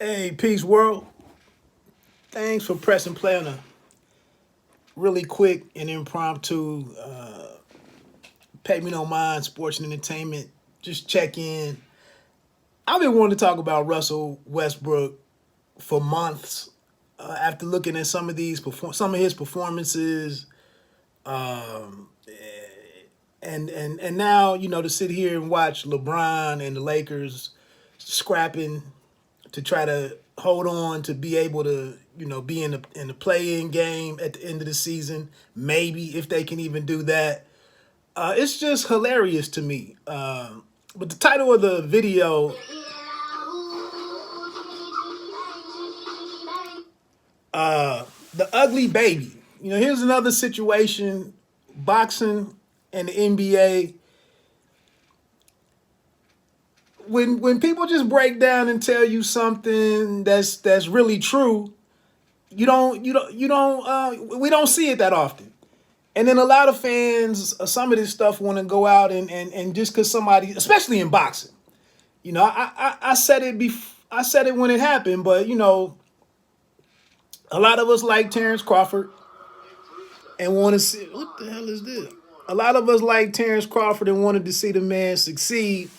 Hey, peace world. Thanks for pressing play on a really quick and impromptu, pay me no mind sports and entertainment. Just check in. I've been wanting to talk about Russell Westbrook for months. After looking at some of his performances, and now to sit here and watch LeBron and the Lakers scrapping to try to hold on to be able to be in the play-in game at the end of the season, maybe if they can even do that. It's just hilarious to me. But the title of the video, the ugly baby. Here's another situation: boxing and the NBA. When people just break down and tell you something that's really true, we don't see it that often. And then a lot of fans, some of this stuff want to go out and just because somebody, especially in boxing, I said it I said it when it happened, but a lot of us like Terrence Crawford and want to see what the hell is this. A lot of us like Terrence Crawford and wanted to see the man succeed.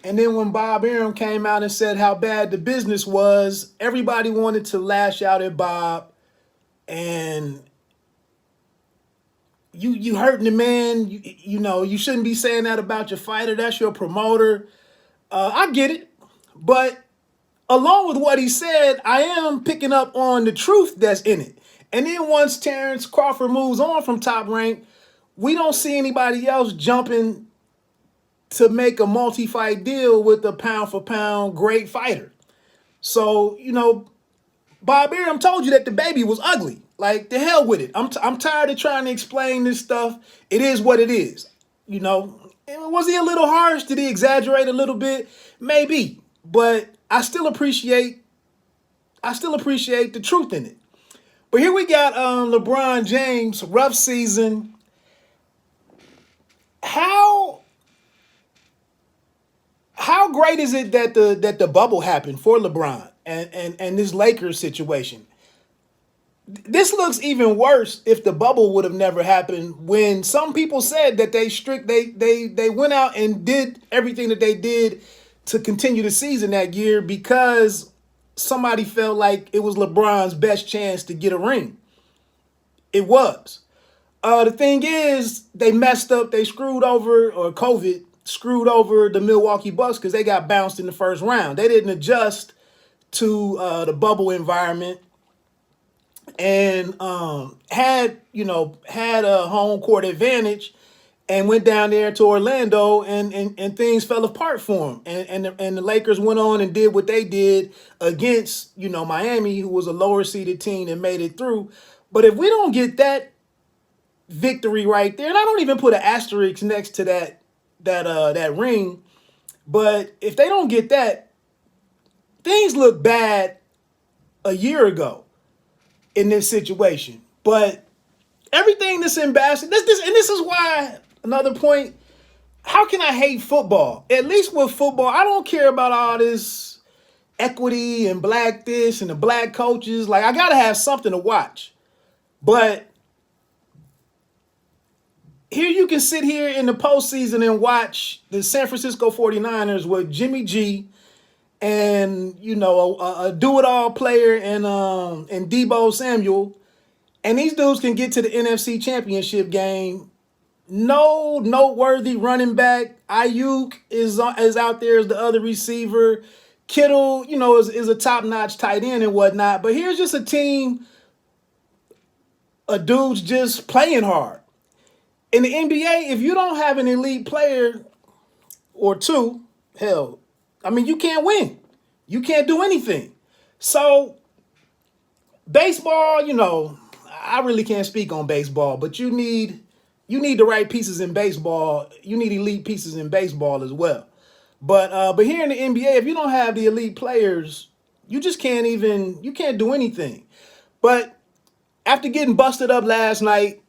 And then when Bob Arum came out and said how bad the business was, everybody wanted to lash out at Bob. And you hurting the man. You shouldn't be saying that about your fighter. That's your promoter. I get it. But along with what he said, I am picking up on the truth that's in it. And then once Terrence Crawford moves on from Top Rank, we don't see anybody else jumping to make a multi-fight deal with a pound-for-pound great fighter. So, Bob Arum told you that the baby was ugly. Like, the hell with it. I'm tired of trying to explain this stuff. It is what it is. Was he a little harsh? Did he exaggerate a little bit? Maybe. But I still appreciate the truth in it. But here we got LeBron James, rough season. How great is it that the bubble happened for LeBron and this Lakers situation? This looks even worse if the bubble would have never happened, when some people said that they went out and did everything that they did to continue the season that year because somebody felt like it was LeBron's best chance to get a ring. It was. The thing is, they messed up, they screwed over, or COVID screwed over the Milwaukee Bucks because they got bounced in the first round. They didn't adjust to the bubble environment and had a home court advantage and went down there to Orlando and things fell apart for them. And the Lakers went on and did what they did against, Miami, who was a lower seeded team and made it through. But if we don't get that victory right there, and I don't even put an asterisk next to that ring, but if they don't get that, things look bad a year ago in this situation. But everything that's in basketball, this is why, another point, how can I hate football? At least with football, I don't care about all this equity and black this and the black coaches. Like, I gotta have something to watch. But here you can sit here in the postseason and watch the San Francisco 49ers with Jimmy G and, a do-it-all player and Debo Samuel. And these dudes can get to the NFC Championship game. No noteworthy running back. Ayuk is out there as the other receiver. Kittle, is a top-notch tight end and whatnot. But here's just a team of dudes just playing hard. In the NBA, if you don't have an elite player or two, hell, you can't win. You can't do anything. So, baseball, I really can't speak on baseball, but you need the right pieces in baseball. You need elite pieces in baseball as well. But here in the NBA, if you don't have the elite players, you can't do anything. But after getting busted up last night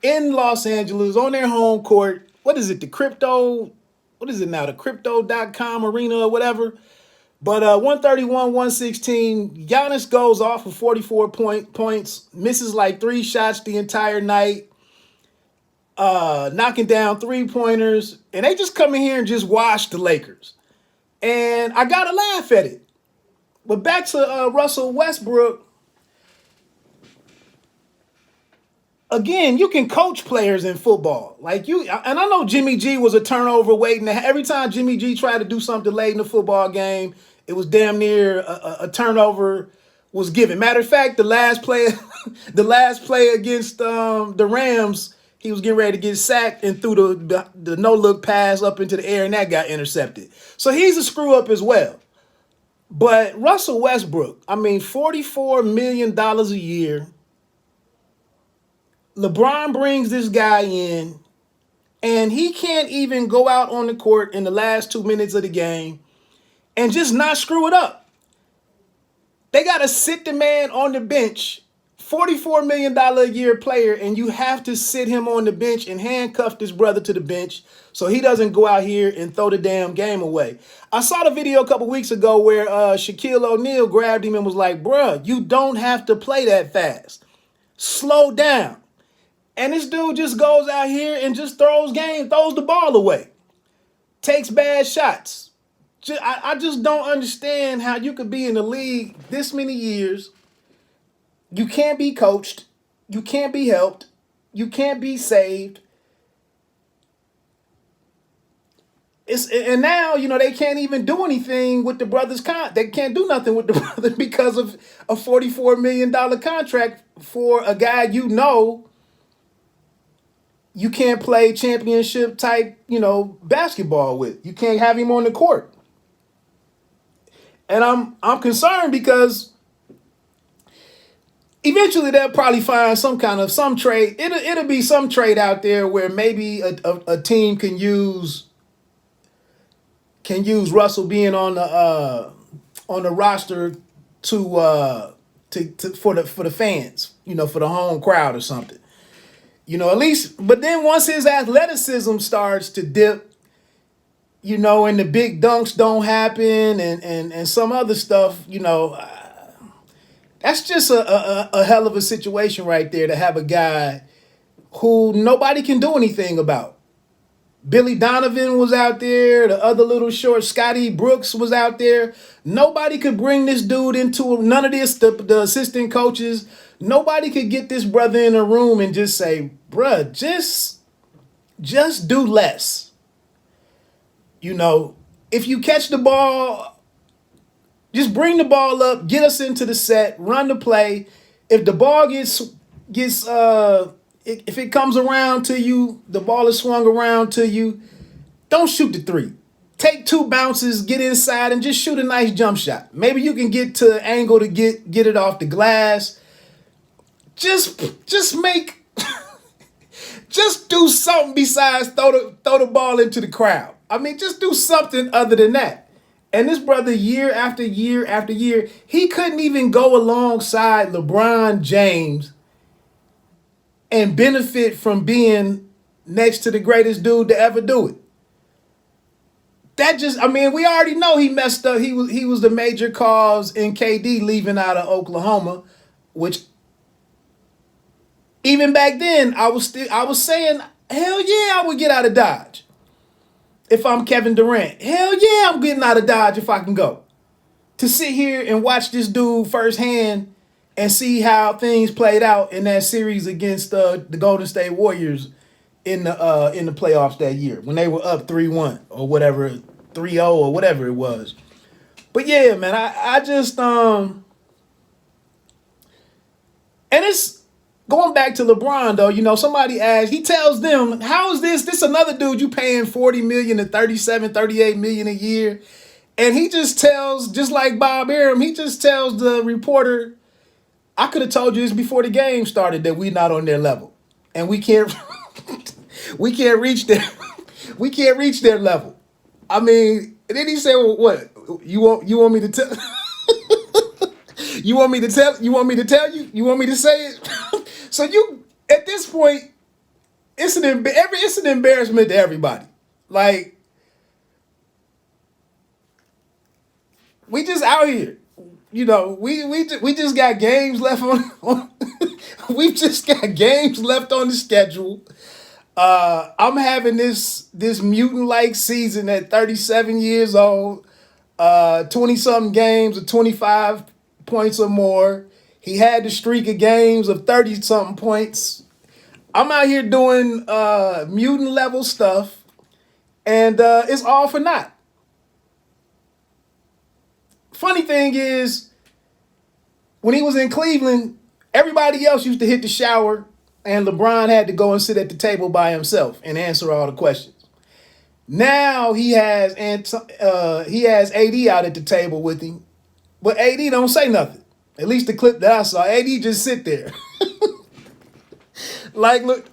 in Los Angeles on their home court, what is it, the crypto.com arena or whatever, But 131, 116, Giannis goes off for 44 points, misses like 3 shots the entire night, knocking down 3-pointers, and they just come in here and just wash the Lakers. And I gotta laugh at it. But back to Russell Westbrook. Again, you can coach players in football. Like and I know Jimmy G was a turnover waiting. Every time Jimmy G tried to do something late in the football game, it was damn near a turnover was given. Matter of fact, the last play, the last play against the Rams, he was getting ready to get sacked and threw the no-look pass up into the air, and that got intercepted. So he's a screw-up as well. But Russell Westbrook, I mean, $44 million a year. LeBron brings this guy in, and he can't even go out on the court in the last 2 minutes of the game and just not screw it up. They got to sit the man on the bench, $44 million a year player, and you have to sit him on the bench and handcuff this brother to the bench so he doesn't go out here and throw the damn game away. I saw the video a couple weeks ago where Shaquille O'Neal grabbed him and was like, bruh, you don't have to play that fast. Slow down. And this dude just goes out here and just throws the ball away. Takes bad shots. I just don't understand how you could be in the league this many years. You can't be coached. You can't be helped. You can't be saved. And now, they can't even do anything with the brother's They can't do nothing with the brother because of a $44 million contract for a guy you can't play championship type, basketball with. You can't have him on the court. And I'm concerned because eventually they'll probably find some trade. It'll be some trade out there where maybe a team can use Russell being on the roster for the fans, for the home crowd or something. At least, but then once his athleticism starts to dip, and the big dunks don't happen and some other stuff, that's just a hell of a situation right there to have a guy who nobody can do anything about. Billy Donovan was out there. The other little short Scotty Brooks was out there. Nobody could bring this dude into none of this. The assistant coaches, nobody could get this brother in a room and just say, bruh, just do less. If you catch the ball, just bring the ball up, get us into the set, run the play. If the ball if it comes around to you, the ball is swung around to you, don't shoot the three. Take 2 bounces, get inside, and just shoot a nice jump shot. Maybe you can get to an angle to get it off the glass. Just do something besides throw the ball into the crowd. I mean, just do something other than that. And this brother, year after year after year, he couldn't even go alongside LeBron James and benefit from being next to the greatest dude to ever do it. We already know he messed up. He was the major cause in KD leaving out of Oklahoma, which even back then I was saying, hell yeah, I would get out of Dodge. If I'm Kevin Durant, hell yeah, I'm getting out of Dodge if I can go. To sit here and watch this dude firsthand and see how things played out in that series against the Golden State Warriors in the playoffs that year when they were up 3-1 or whatever, 3-0 or whatever it was. But yeah, man, I just and it's going back to LeBron though. Somebody asked, he tells them, how is this another dude you paying $40 million to $38 million a year, and he just tells, just like Bob Arum, he just tells the reporter, I could have told you this before the game started that we're not on their level, and we can't reach their level. I mean, and then he said, well, what you want me to tell? You want me to tell you? You want me to say it? So at this point, it's an embarrassment to everybody. Like, We just out here. We just got games left on we've just got games left on the schedule. I'm having this mutant like season at 37 years old. 20 something games of 25 points or more. He had the streak of games of 30 something points. I'm out here doing mutant level stuff, and it's all for naught. Funny thing is, when he was in Cleveland, everybody else used to hit the shower, and LeBron had to go and sit at the table by himself and answer all the questions. Now he has AD out at the table with him, but AD don't say nothing. At least the clip that I saw, AD just sit there. Like, look,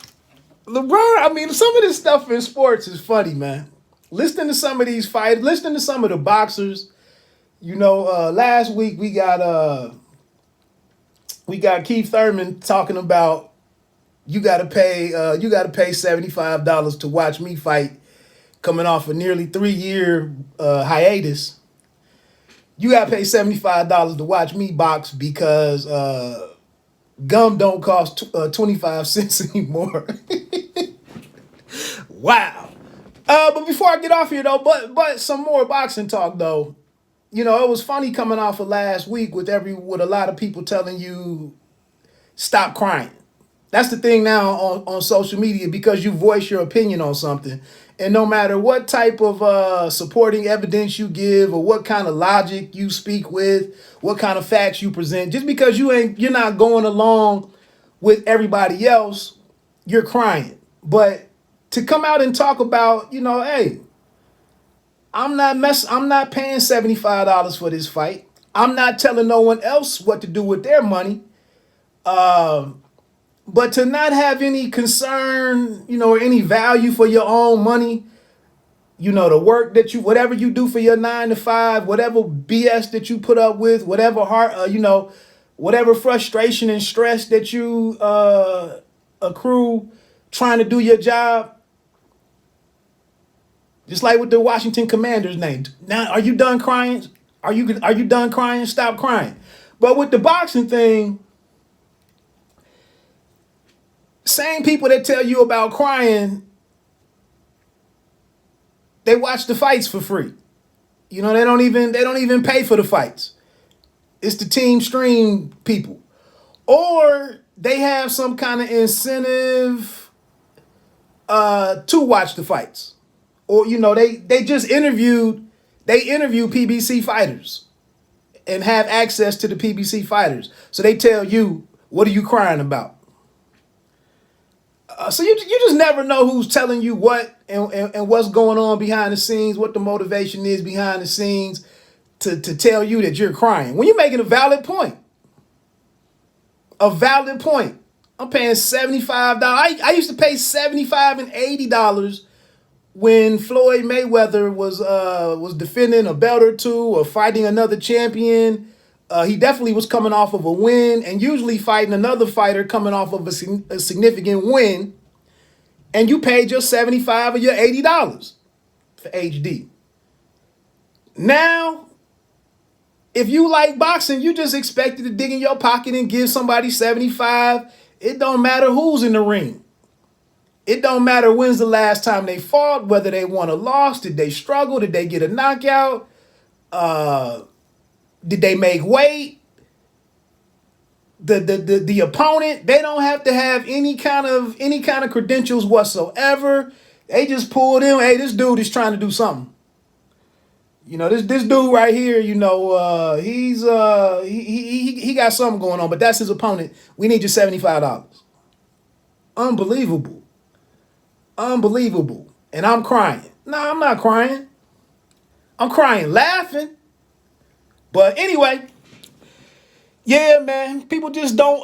LeBron. I mean, some of this stuff in sports is funny, man. Listening to some of these fights, listening to some of the boxers. Last week we got Keith Thurman talking about you gotta pay $75 to watch me fight, coming off a nearly 3-year hiatus. You gotta pay $75 to watch me box because gum don't cost 25 cents anymore. Wow. But before I get off here though, but some more boxing talk though. It was funny coming off of last week with a lot of people telling you stop crying. That's the thing now on social media, because you voice your opinion on something. And no matter what type of supporting evidence you give or what kind of logic you speak with, what kind of facts you present, just because you're not going along with everybody else, you're crying. But to come out and talk about, hey, I'm not paying $75 for this fight. I'm not telling no one else what to do with their money. But to not have any concern, or any value for your own money, the work that whatever you do for your 9 to 5, whatever BS that you put up with, whatever whatever frustration and stress that you accrue trying to do your job. Just like with the Washington Commanders name. Now, are you done crying? Are you done crying? Stop crying. But with the boxing thing, same people that tell you about crying, they watch the fights for free. They don't even pay for the fights. It's the team stream people. Or they have some kind of incentive to watch the fights. Or, they just interview PBC fighters and have access to the PBC fighters. So they tell you, what are you crying about? So you just never know who's telling you what and what's going on behind the scenes, what the motivation is behind the scenes to tell you that you're crying. When you're making a valid point. I'm paying $75. I used to pay $75 and $80 when Floyd Mayweather was defending a belt or two or fighting another champion. He definitely was coming off of a win and usually fighting another fighter coming off of a significant win. And you paid your $75 or your $80 for HD. Now, if you like boxing, you just expected to dig in your pocket and give somebody $75. It don't matter who's in the ring. It don't matter when's the last time they fought, whether they won or lost. Did they struggle? Did they get a knockout? Did they make weight? The opponent, they don't have to have any kind of credentials whatsoever. They just pulled in. Hey, this dude is trying to do something. This dude right here. He's he got something going on, but that's his opponent. We need your $75. Unbelievable. And I'm crying. No, I'm not crying. I'm crying laughing. But anyway, yeah, man, people just don't.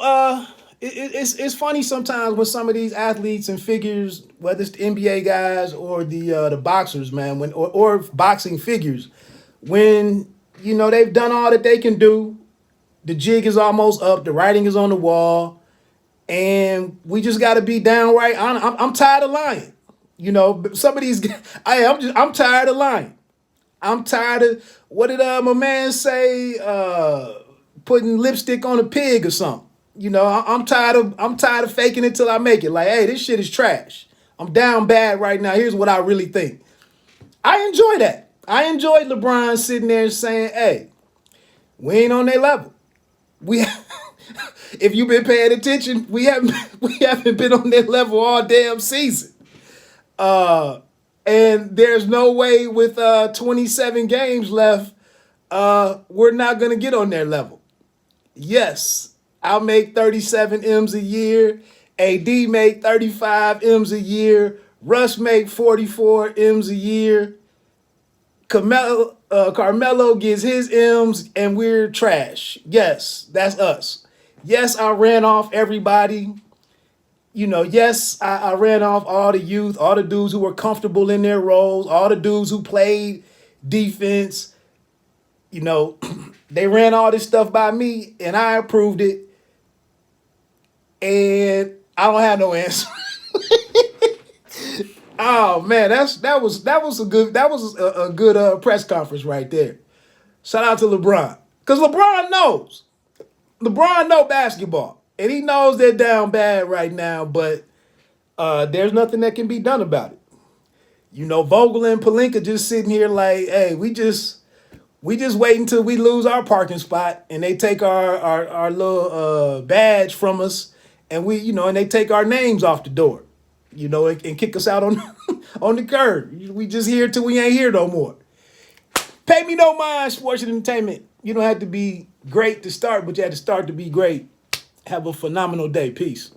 It's funny sometimes when some of these athletes and figures, whether it's the NBA guys or the boxers, man, or boxing figures, when they've done all that they can do, the jig is almost up, the writing is on the wall, and we just got to be downright honest. I'm tired of lying. Some of these, I'm tired of lying. I'm tired of what did my man say? Putting lipstick on a pig or something. You know, I'm tired of faking it till I make it. Like, hey, this shit is trash. I'm down bad right now. Here's what I really think. I enjoy that. I enjoyed LeBron sitting there saying, "Hey, we ain't on their level. We, if you've been paying attention, we haven't been on their level all damn season. And there's no way with 27 games left, we're not gonna get on their level. Yes, I'll make 37 M's a year. AD make 35 M's a year. Russ make 44 M's a year. Carmelo gets his M's and we're trash. Yes, that's us. Yes, I ran off everybody. You know, yes, I ran off all the youth, all the dudes who were comfortable in their roles, all the dudes who played defense. You know, they ran all this stuff by me and I approved it. And I don't have no answer. Oh man, that was a good press conference right there. Shout out to LeBron. Because LeBron know basketball. And he knows they're down bad right now, but there's nothing that can be done about it. You know, Vogel and Pelinka just sitting here like, hey, we just wait until we lose our parking spot and they take our little badge from us and and they take our names off the door, and kick us out on on the curb. We just here till we ain't here no more. Pay me no mind, sports and entertainment. You don't have to be great to start, but you have to start to be great. Have a phenomenal day. Peace.